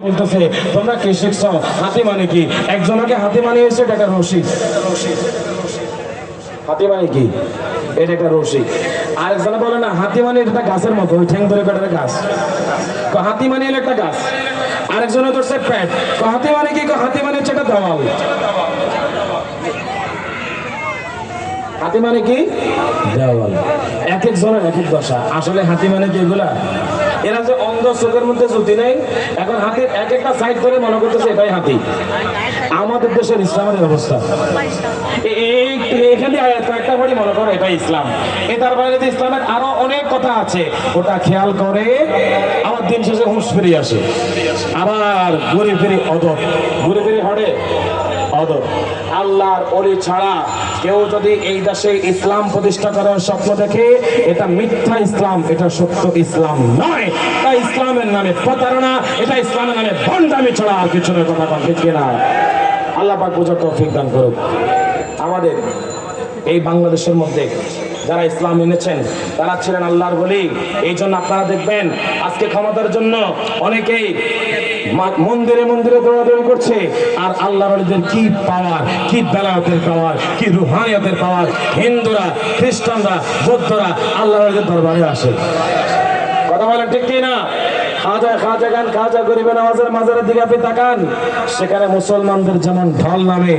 বলতেছে তোমরা কি শিখছ হাতি মানে কি? একজনকে হাতি মানে হয়েছে এটা একটা রশি। হাতি মানে কি? এটা একটা রশি। আরেকজনে বলে না হাতি মানে এটা গাছের মতো, ওই ঠ্যাং ধরে কাটার গাছ। হাতি মানে হলো একটা গাছ। আরেকজনে ধরছে প্যাট। হাতি মানে কি? হাতি মানে হচ্ছে একটা দেওয়াল। হাতি মানে কি? দেওয়াল। এক একজনের এক এক দশা। আসলে হাতি মানে কি এগুলা? এরা যে অন্ধ, চোখের মধ্যে জ্যোতি নেই, এখন হাতির এক একটা সাইড করে মনে করতেছে এটাই হাতি। আমাদের দেশের ইসলামের অবস্থা এখানে কয়েকটা বাড়ি মনে করো এটাই ইসলাম। এটার বাইরে যে ইসলামের আরো অনেক কথা আছে, ওটা খেয়াল করে আমার দিন শেষে হুঁশ ফিরে আসে। আবার ঘুরে ফিরে অদব, ঘুরে ফিরে হড়ে অদব। আল্লাহর ওলি ছাড়া কেউ যদি এই দেশে ইসলাম প্রতিষ্ঠা করার স্বপ্ন দেখে, এটা মিথ্যা ইসলাম, এটা সত্য ইসলাম নয়। এটা ইসলামের নামে প্রতারণা, এটা ইসলামের নামে ভণ্ডামি ছাড়া আর কিছু নয়। কথা বলতে ঠিক না? আল্লাহ পাক বুঝার তৌফিক দান করুক। আমাদের এই বাংলাদেশের মধ্যে যারা ইসলাম এনেছেন তারা ছিলেন আল্লাহর ওলি। এই জন্য আপনারা দেখবেন আজকে ক্ষমতার জন্য অনেকেই মন্দিরে মন্দিরে দৌড়াদৌড়ি করছে, আর আল্লাহর ওলিদের কি পাওয়ার, কি বেলায়েতের পাওয়ার, কি রুহানিয়তের পাওয়ার। হিন্দুরা, খ্রিস্টানরা, বৌদ্ধরা আল্লাহর ওলিদের দরবারে আসে। কথা বলেন ঠিক কি না? খাজা গান, খাজা গরিবে নওয়াজের মাজারের দিকে আপনি তাকান, সেখানে মুসলমানদের যেমন ঢল নামে